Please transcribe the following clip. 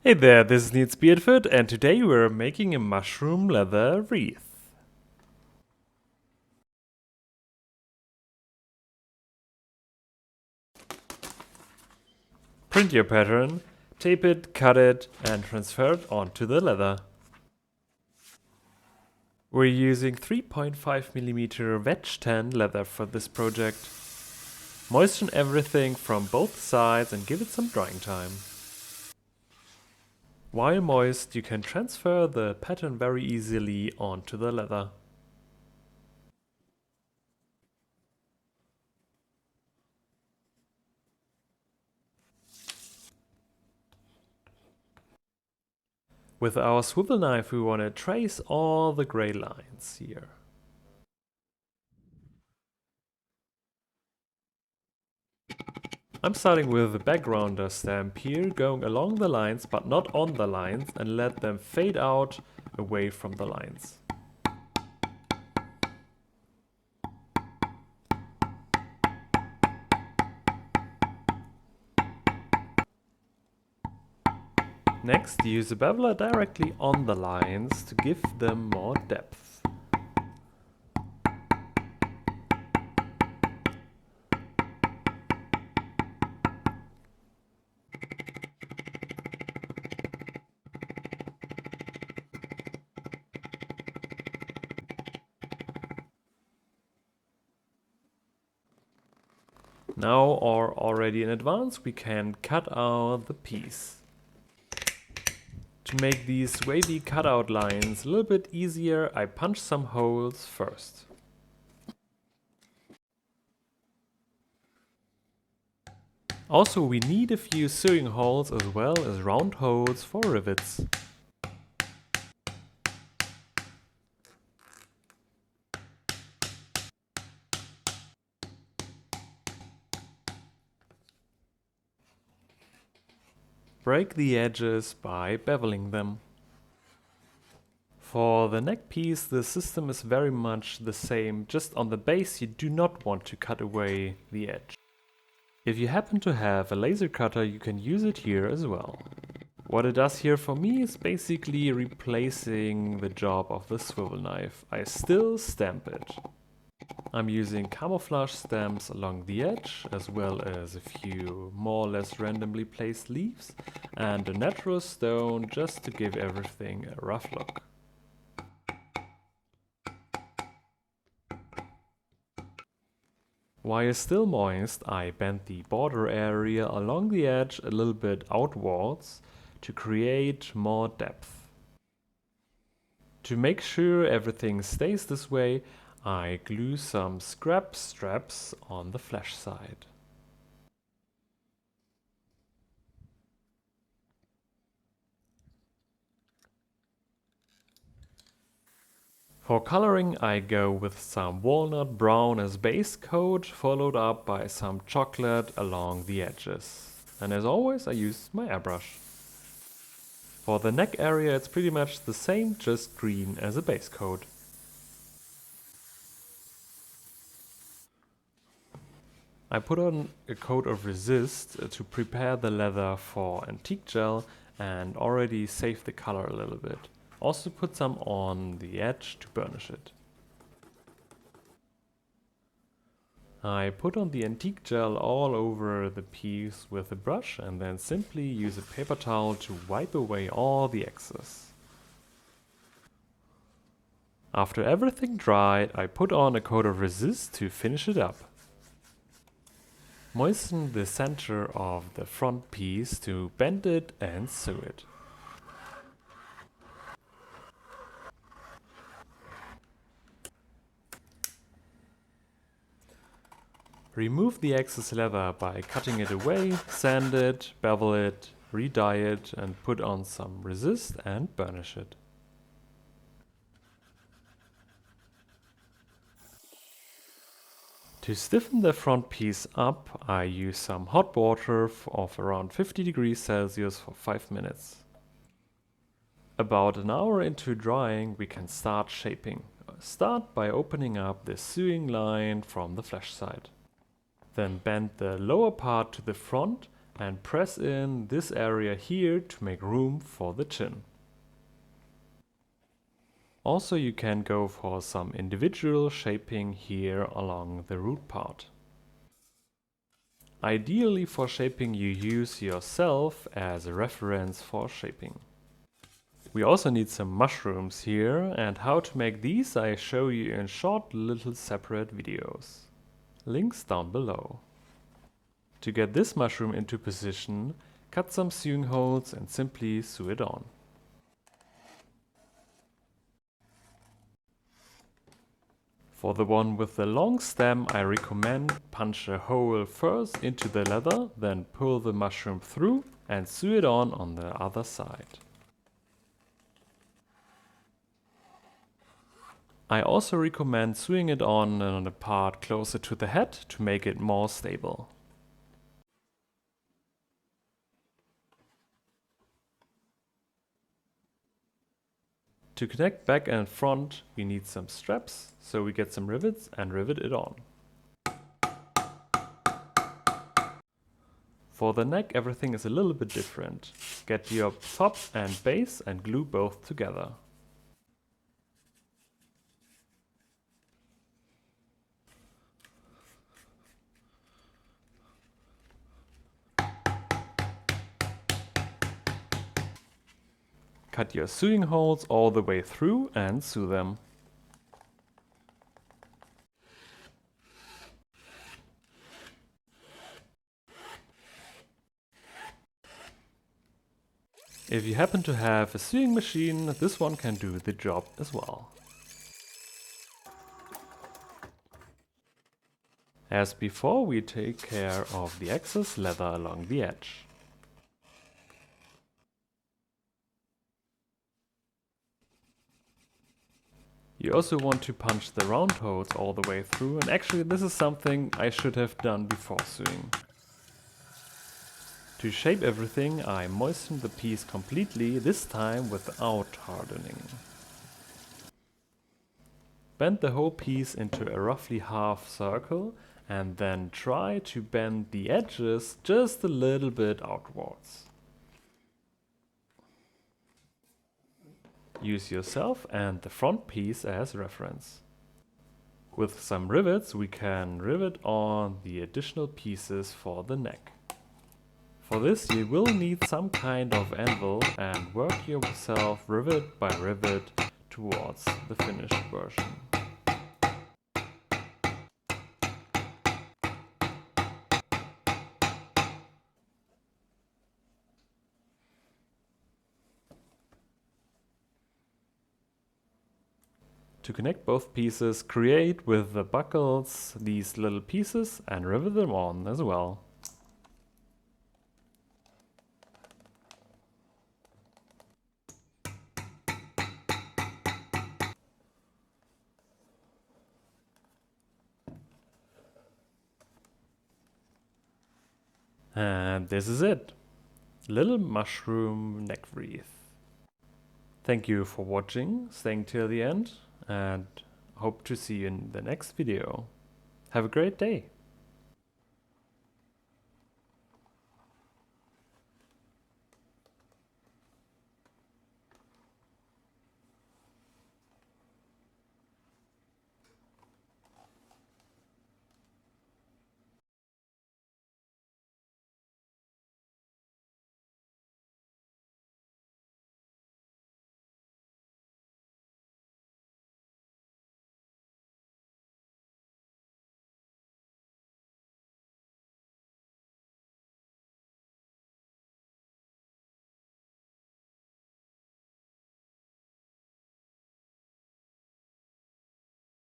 Hey there, this is Needs Beardfoot, and today we're making a mushroom leather wreath. Print your pattern, tape it, cut it, and transfer it onto the leather. We're using 3.5mm wedge tan leather for this project. Moisten everything from both sides and give it some drying time. While moist, you can transfer the pattern very easily onto the leather. With our swivel knife, we want to trace all the gray lines here. I'm starting with the backgrounder stamp here, going along the lines but not on the lines, and let them fade out away from the lines. Next, use the beveler directly on the lines to give them more depth. Now, or already in advance, we can cut out the piece. To make these wavy cutout lines a little bit easier, I punch some holes first. Also, we need a few sewing holes as well as round holes for rivets. Break the edges by beveling them. For the neck piece, the system is very much the same, just on the base you do not want to cut away the edge. If you happen to have a laser cutter, you can use it here as well. What it does here for me is basically replacing the job of the swivel knife. I still stamp it. I'm using camouflage stamps along the edge, as well as a few more or less randomly placed leaves, and a natural stone just to give everything a rough look. While still moist, I bend the border area along the edge a little bit outwards to create more depth. To make sure everything stays this way, I glue some scrap straps on the flash side. For coloring, I go with some walnut brown as base coat, followed up by some chocolate along the edges. And as always, I use my airbrush. For the neck area, it's pretty much the same, just green as a base coat. I put on a coat of resist to prepare the leather for antique gel and already save the color a little bit. Also put some on the edge to burnish it. I put on the antique gel all over the piece with a brush and then simply use a paper towel to wipe away all the excess. After everything dried, I put on a coat of resist to finish it up. Moisten the center of the front piece to bend it and sew it. Remove the excess leather by cutting it away, sand it, bevel it, re-dye it and put on some resist and burnish it. To stiffen the front piece up, I use some hot water of around 50 degrees Celsius for 5 minutes. About an hour into drying, we can start shaping. Start by opening up the sewing line from the flash side. Then bend the lower part to the front and press in this area here to make room for the chin. Also, you can go for some individual shaping here along the root part. Ideally, for shaping you use yourself as a reference for shaping. We also need some mushrooms here, and how to make these I show you in short little separate videos. Links down below. To get this mushroom into position, cut some sewing holes and simply sew it on. For the one with the long stem, I recommend punch a hole first into the leather, then pull the mushroom through and sew it on the other side. I also recommend sewing it on a part closer to the head to make it more stable. To connect back and front, we need some straps, so we get some rivets and rivet it on. For the neck, everything is a little bit different. Get your top and base and glue both together. Cut your sewing holes all the way through and sew them. If you happen to have a sewing machine, this one can do the job as well. As before, we take care of the excess leather along the edge. You also want to punch the round holes all the way through, and actually this is something I should have done before sewing. To shape everything, I moistened the piece completely, this time without hardening. Bend the whole piece into a roughly half circle and then try to bend the edges just a little bit outwards. Use yourself and the front piece as reference. With some rivets we can rivet on the additional pieces for the neck. For this you will need some kind of anvil and work yourself rivet by rivet towards the finished version. To connect both pieces, create with the buckles these little pieces and rivet them on as well. And this is it. Little mushroom neck wreath. Thank you for watching, staying till the end, and hope to see you in the next video. Have a great day!